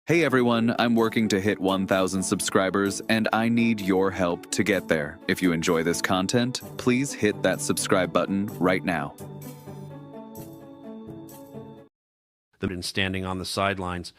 Hey everyone, I'm working to hit 1,000 subscribers and I need your help to get there. If you enjoy this content, please hit that subscribe button right now. They've been standing on the sidelines.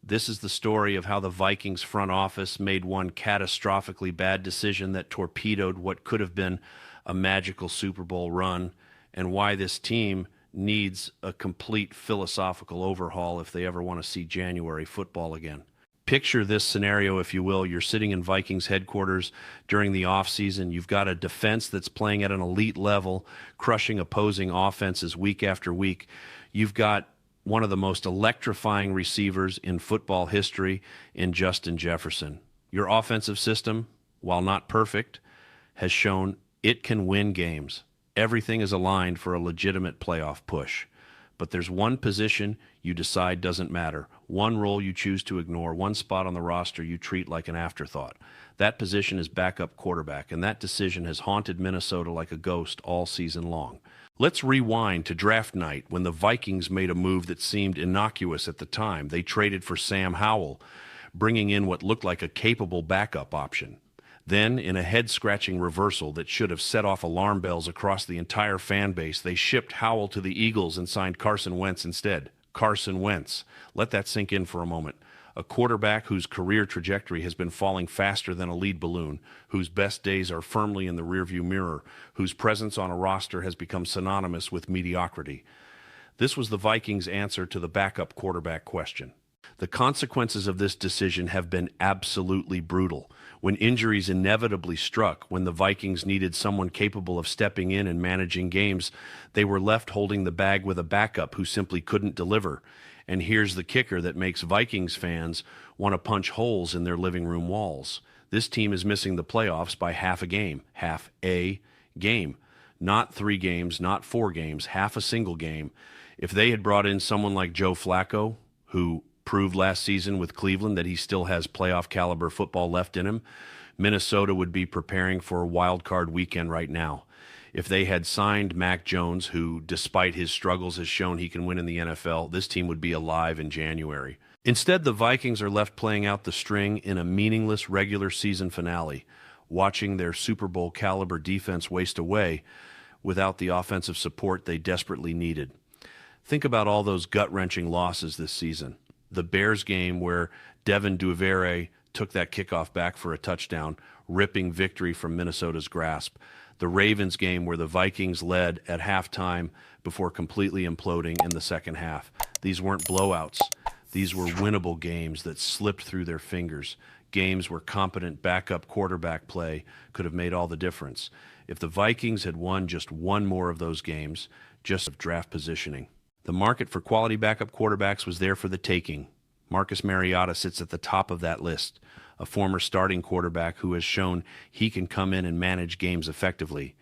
This is the story of how the Vikings front office made one catastrophically bad decision that torpedoed what could have been a magical Super Bowl run, and why this team needs a complete philosophical overhaul if they ever want to see January football again. Picture this scenario, if you will. You're sitting in Vikings headquarters during the offseason. You've got a defense that's playing at an elite level, crushing opposing offenses week after week. You've got one of the most electrifying receivers in football history in Justin Jefferson. Your offensive system, while not perfect, has shown it can win games. Everything is aligned for a legitimate playoff push. But there's one position you decide doesn't matter, one role you choose to ignore, one spot on the roster you treat like an afterthought. That position is backup quarterback, and that decision has haunted Minnesota like a ghost all season long. Let's rewind to draft night when the Vikings made a move that seemed innocuous at the time. They traded for Sam Howell, bringing in what looked like a capable backup option. Then, in a head-scratching reversal that should have set off alarm bells across the entire fan base, they shipped Howell to the Eagles and signed Carson Wentz instead. Carson Wentz. Let that sink in for a moment. A quarterback whose career trajectory has been falling faster than a lead balloon, whose best days are firmly in the rearview mirror, whose presence on a roster has become synonymous with mediocrity. This was the Vikings' answer to the backup quarterback question. The consequences of this decision have been absolutely brutal. When injuries inevitably struck, when the Vikings needed someone capable of stepping in and managing games, they were left holding the bag with a backup who simply couldn't deliver. And here's the kicker that makes Vikings fans want to punch holes in their living room walls. This team is missing the playoffs by half a game. Not 3 games, not 4 games, half a single game. If they had brought in someone like Joe Flacco, who proved last season with Cleveland that he still has playoff caliber football left in him, Minnesota would be preparing for a wild card weekend right now. If they had signed Mac Jones, who, despite his struggles, has shown he can win in the NFL, this team would be alive in January. Instead, the Vikings are left playing out the string in a meaningless regular season finale, watching their Super Bowl caliber defense waste away without the offensive support they desperately needed. Think about all those gut-wrenching losses this season. The Bears game where Devin Duvernay took that kickoff back for a touchdown, ripping victory from Minnesota's grasp. The Ravens game where the Vikings led at halftime before completely imploding in the second half. These weren't blowouts. These were winnable games that slipped through their fingers. Games where competent backup quarterback play could have made all the difference. If the Vikings had won just one more of those games, just of draft positioning. The market for quality backup quarterbacks was there for the taking. Marcus Mariota sits at the top of that list, a former starting quarterback who has shown he can come in and manage games effectively.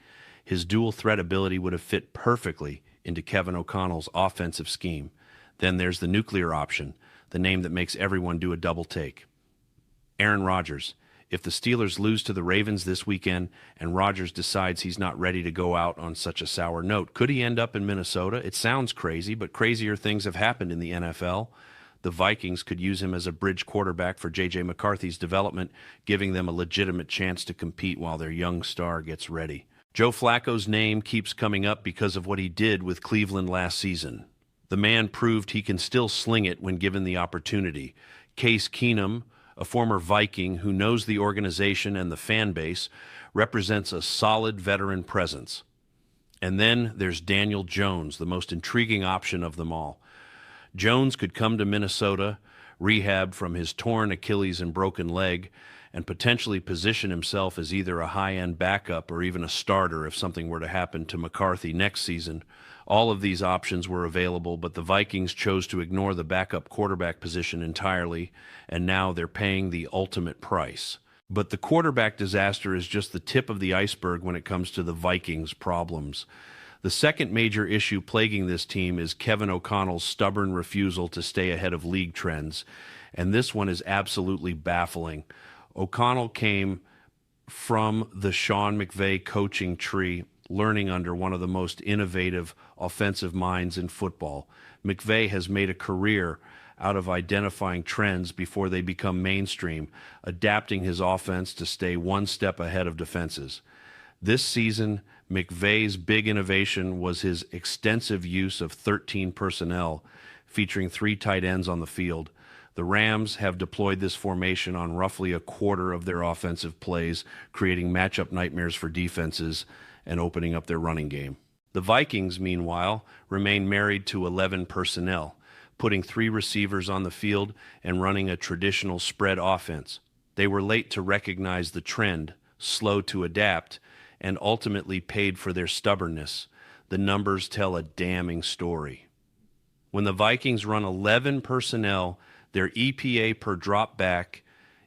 His dual threat ability would have fit perfectly into Kevin O'Connell's offensive scheme. Then there's the nuclear option, the name that makes everyone do a double take. Aaron Rodgers. If the Steelers lose to the Ravens this weekend and Rodgers decides he's not ready to go out on such a sour note, could he end up in Minnesota? It sounds crazy, but crazier things have happened in the NFL. The Vikings could use him as a bridge quarterback for J.J. McCarthy's development, giving them a legitimate chance to compete while their young star gets ready. Joe Flacco's name keeps coming up because of what he did with Cleveland last season. The man proved he can still sling it when given the opportunity. Case Keenum, a former Viking who knows the organization and the fan base, represents a solid veteran presence. And then there's Daniel Jones, the most intriguing option of them all. Jones could come to Minnesota, rehab from his torn Achilles and broken leg, and potentially position himself as either a high-end backup or even a starter if something were to happen to McCarthy next season. All of these options were available, but the Vikings chose to ignore the backup quarterback position entirely, and now they're paying the ultimate price. But the quarterback disaster is just the tip of the iceberg when it comes to the Vikings' problems. The second major issue plaguing this team is Kevin O'Connell's stubborn refusal to stay ahead of league trends, and this one is absolutely baffling. O'Connell came from the Sean McVay coaching tree, learning under one of the most innovative offensive minds in football. McVay has made a career out of identifying trends before they become mainstream, adapting his offense to stay one step ahead of defenses. This season, McVay's big innovation was his extensive use of 13 personnel, featuring 3 tight ends on the field. The Rams have deployed this formation on roughly a quarter of their offensive plays, creating matchup nightmares for defenses and opening up their running game. The Vikings, meanwhile, remain married to 11 personnel, putting 3 receivers on the field and running a traditional spread offense. They were late to recognize the trend, slow to adapt, and ultimately paid for their stubbornness. The numbers tell a damning story. When the Vikings run 11 personnel, their EPA per drop back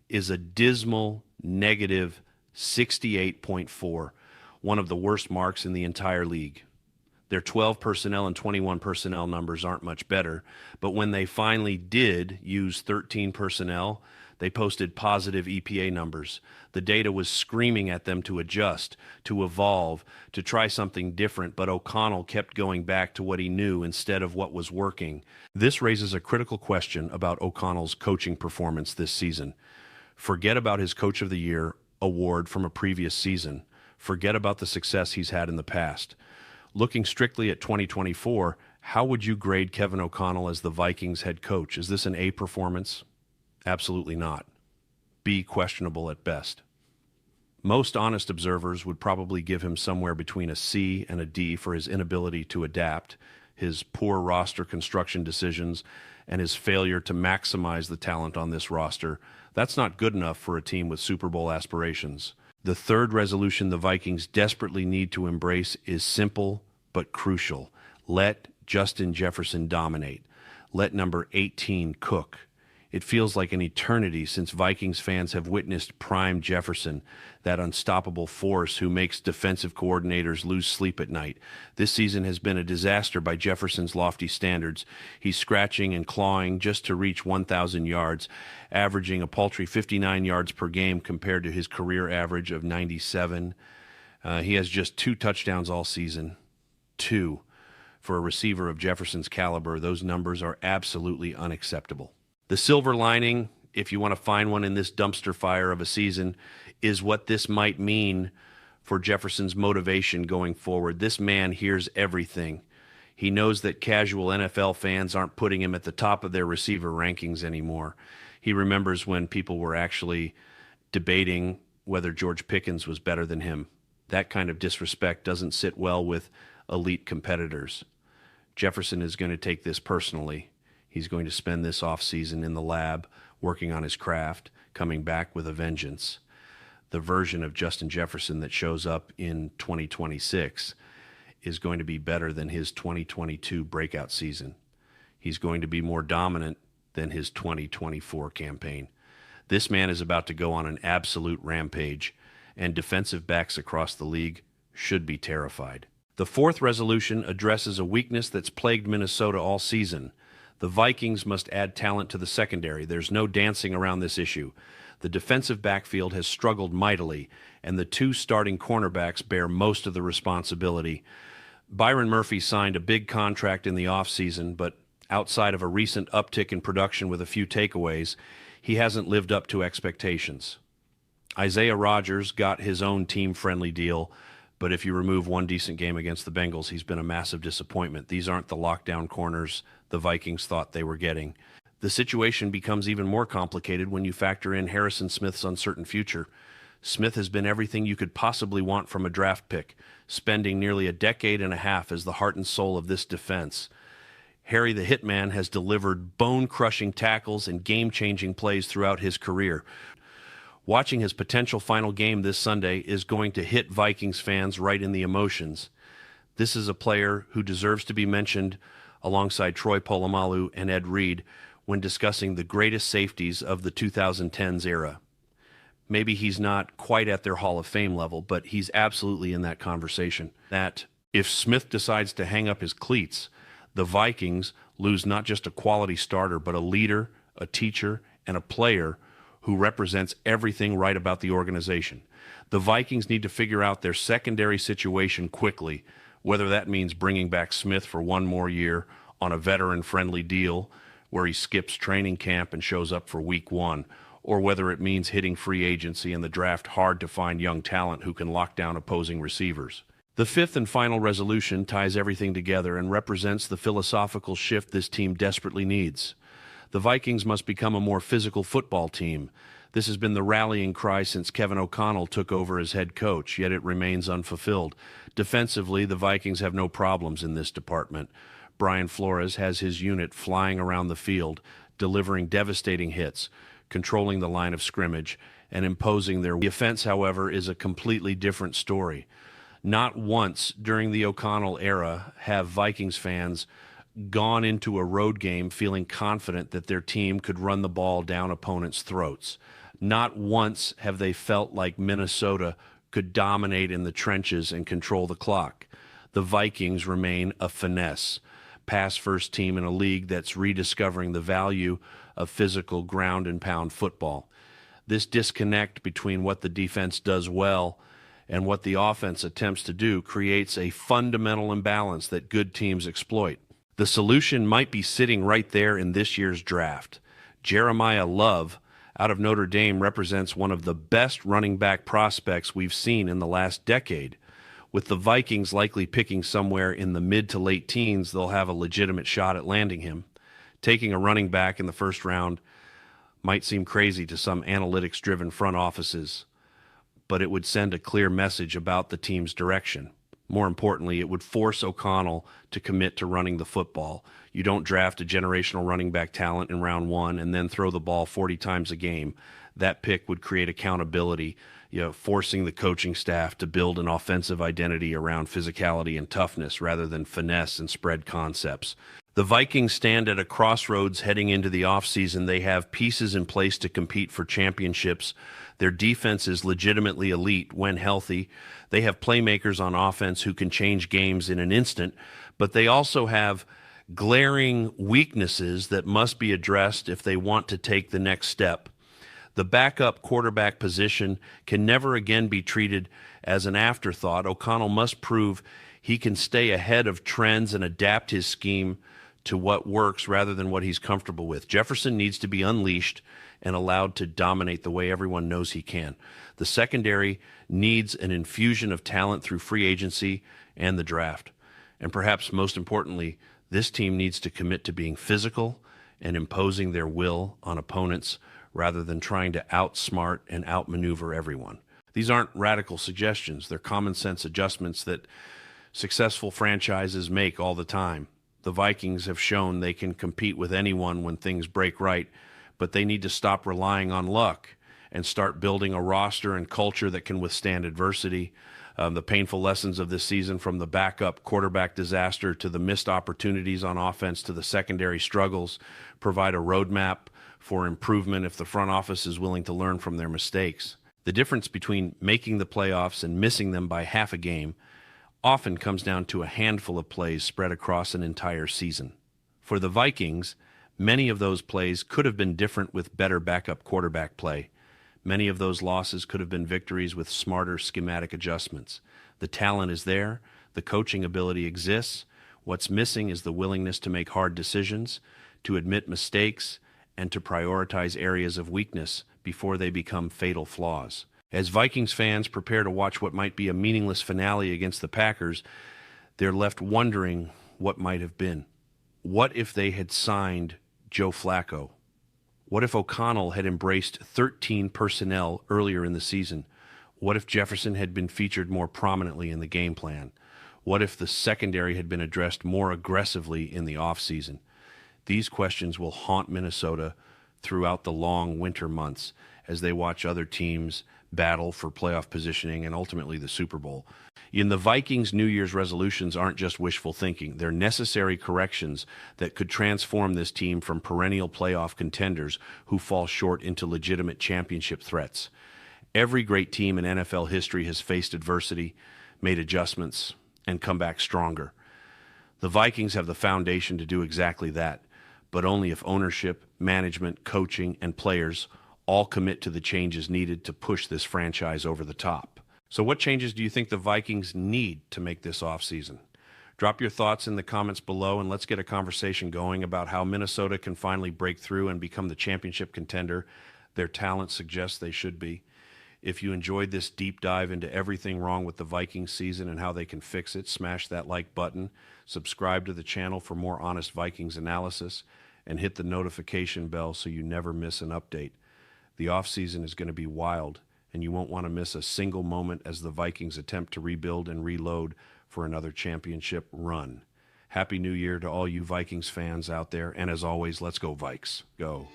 is a dismal negative 68.4, one of the worst marks in the entire league. Their 12 personnel and 21 personnel numbers aren't much better, but when they finally did use 13 personnel, they posted positive EPA numbers. The data was screaming at them to adjust, to evolve, to try something different, but O'Connell kept going back to what he knew instead of what was working. This raises a critical question about O'Connell's coaching performance this season. Forget about his Coach of the Year award from a previous season. Forget about the success he's had in the past. Looking strictly at 2024, how would you grade Kevin O'Connell as the Vikings head coach? Is this an A performance? Absolutely not. B, questionable at best. Most honest observers would probably give him somewhere between a C and a D for his inability to adapt, his poor roster construction decisions, and his failure to maximize the talent on this roster. That's not good enough for a team with Super Bowl aspirations. The third resolution the Vikings desperately need to embrace is simple but crucial. Let Justin Jefferson dominate. Let number 18 cook. It feels like an eternity since Vikings fans have witnessed prime Jefferson, that unstoppable force who makes defensive coordinators lose sleep at night. This season has been a disaster by Jefferson's lofty standards. He's scratching and clawing just to reach 1,000 yards, averaging a paltry 59 yards per game compared to his career average of 97. He has just 2 touchdowns all season. 2. For a receiver of Jefferson's caliber, those numbers are absolutely unacceptable. The silver lining, if you want to find one in this dumpster fire of a season, is what this might mean for Jefferson's motivation going forward. This man hears everything. He knows that casual NFL fans aren't putting him at the top of their receiver rankings anymore. He remembers when people were actually debating whether George Pickens was better than him. That kind of disrespect doesn't sit well with elite competitors. Jefferson is going to take this personally. He's going to spend this offseason in the lab working on his craft, coming back with a vengeance. The version of Justin Jefferson that shows up in 2026 is going to be better than his 2022 breakout season. He's going to be more dominant than his 2024 campaign. This man is about to go on an absolute rampage, and defensive backs across the league should be terrified. The fourth resolution addresses a weakness that's plagued Minnesota all season. The Vikings must add talent to the secondary. There's no dancing around this issue. The defensive backfield has struggled mightily, and the 2 starting cornerbacks bear most of the responsibility. Byron Murphy signed a big contract in the offseason, but outside of a recent uptick in production with a few takeaways, he hasn't lived up to expectations. Isaiah Rodgers got his own team-friendly deal, but if you remove one decent game against the Bengals, he's been a massive disappointment. These aren't the lockdown corners the Vikings thought they were getting. The situation becomes even more complicated when you factor in Harrison Smith's uncertain future. Smith has been everything you could possibly want from a draft pick, spending nearly a decade and a half as the heart and soul of this defense. Harry the Hitman has delivered bone-crushing tackles and game-changing plays throughout his career. Watching his potential final game this Sunday is going to hit Vikings fans right in the emotions. This is a player who deserves to be mentioned alongside Troy Polamalu and Ed Reed when discussing the greatest safeties of the 2010s era. Maybe he's not quite at their Hall of Fame level, but he's absolutely in that conversation. That if Smith decides to hang up his cleats, the Vikings lose not just a quality starter, but a leader, a teacher, and a player who represents everything right about the organization. The Vikings need to figure out their secondary situation quickly, whether that means bringing back Smith for one more year on a veteran-friendly deal, where he skips training camp and shows up for week one, or whether it means hitting free agency and the draft hard to find young talent who can lock down opposing receivers. The fifth and final resolution ties everything together and represents the philosophical shift this team desperately needs. The Vikings must become a more physical football team. This has been the rallying cry since Kevin O'Connell took over as head coach, yet it remains unfulfilled. Defensively, the Vikings have no problems in this department. Brian Flores has his unit flying around the field, delivering devastating hits, controlling the line of scrimmage, and imposing their will. The offense, however, is a completely different story. Not once during the O'Connell era have Vikings fans gone into a road game feeling confident that their team could run the ball down opponents' throats. Not once have they felt like Minnesota could dominate in the trenches and control the clock. The Vikings remain a finesse, pass-first team in a league that's rediscovering the value of physical ground-and-pound football. This disconnect between what the defense does well and what the offense attempts to do creates a fundamental imbalance that good teams exploit. The solution might be sitting right there in this year's draft. Jeremiah Love out of Notre Dame represents one of the best running back prospects we've seen in the last decade. With the Vikings likely picking somewhere in the mid to late teens, they'll have a legitimate shot at landing him. Taking a running back in the first round might seem crazy to some analytics-driven front offices, but it would send a clear message about the team's direction. More importantly, it would force O'Connell to commit to running the football. You don't draft a generational running back talent in round one and then throw the ball 40 times a game. That pick would create accountability, forcing the coaching staff to build an offensive identity around physicality and toughness rather than finesse and spread concepts. The Vikings stand at a crossroads heading into the offseason. They have pieces in place to compete for championships. Their defense is legitimately elite when healthy. They have playmakers on offense who can change games in an instant, but they also have glaring weaknesses that must be addressed if they want to take the next step. The backup quarterback position can never again be treated as an afterthought. O'Connell must prove he can stay ahead of trends and adapt his scheme to what works rather than what he's comfortable with. Jefferson needs to be unleashed and allowed to dominate the way everyone knows he can. The secondary needs an infusion of talent through free agency and the draft. And perhaps most importantly, this team needs to commit to being physical and imposing their will on opponents rather than trying to outsmart and outmaneuver everyone. These aren't radical suggestions. They're common sense adjustments that successful franchises make all the time. The Vikings have shown they can compete with anyone when things break right, but they need to stop relying on luck and start building a roster and culture that can withstand adversity. The painful lessons of this season, from the backup quarterback disaster to the missed opportunities on offense to the secondary struggles, provide a roadmap for improvement if the front office is willing to learn from their mistakes. The difference between making the playoffs and missing them by half a game often comes down to a handful of plays spread across an entire season. For the Vikings, many of those plays could have been different with better backup quarterback play. Many of those losses could have been victories with smarter schematic adjustments. The talent is there. The coaching ability exists. What's missing is the willingness to make hard decisions, to admit mistakes, and to prioritize areas of weakness before they become fatal flaws. As Vikings fans prepare to watch what might be a meaningless finale against the Packers, they're left wondering what might have been. What if they had signed Joe Flacco? What if O'Connell had embraced 13 personnel earlier in the season? What if Jefferson had been featured more prominently in the game plan? What if the secondary had been addressed more aggressively in the offseason? These questions will haunt Minnesota throughout the long winter months as they watch other teams battle for playoff positioning and ultimately the Super Bowl. In the Vikings' New Year's resolutions aren't just wishful thinking. They're necessary corrections that could transform this team from perennial playoff contenders who fall short into legitimate championship threats. Every great team in NFL history has faced adversity, made adjustments, and come back stronger. The Vikings have the foundation to do exactly that, but only if ownership, management, coaching, and players all commit to the changes needed to push this franchise over the top. So what changes do you think the Vikings need to make this offseason? Drop your thoughts in the comments below, and let's get a conversation going about how Minnesota can finally break through and become the championship contender their talent suggests they should be. If you enjoyed this deep dive into everything wrong with the Vikings season and how they can fix it, smash that like button, subscribe to the channel for more honest Vikings analysis, and hit the notification bell so you never miss an update. The offseason is going to be wild, and you won't want to miss a single moment as the Vikings attempt to rebuild and reload for another championship run. Happy New Year to all you Vikings fans out there, and as always, let's go Vikes. Go.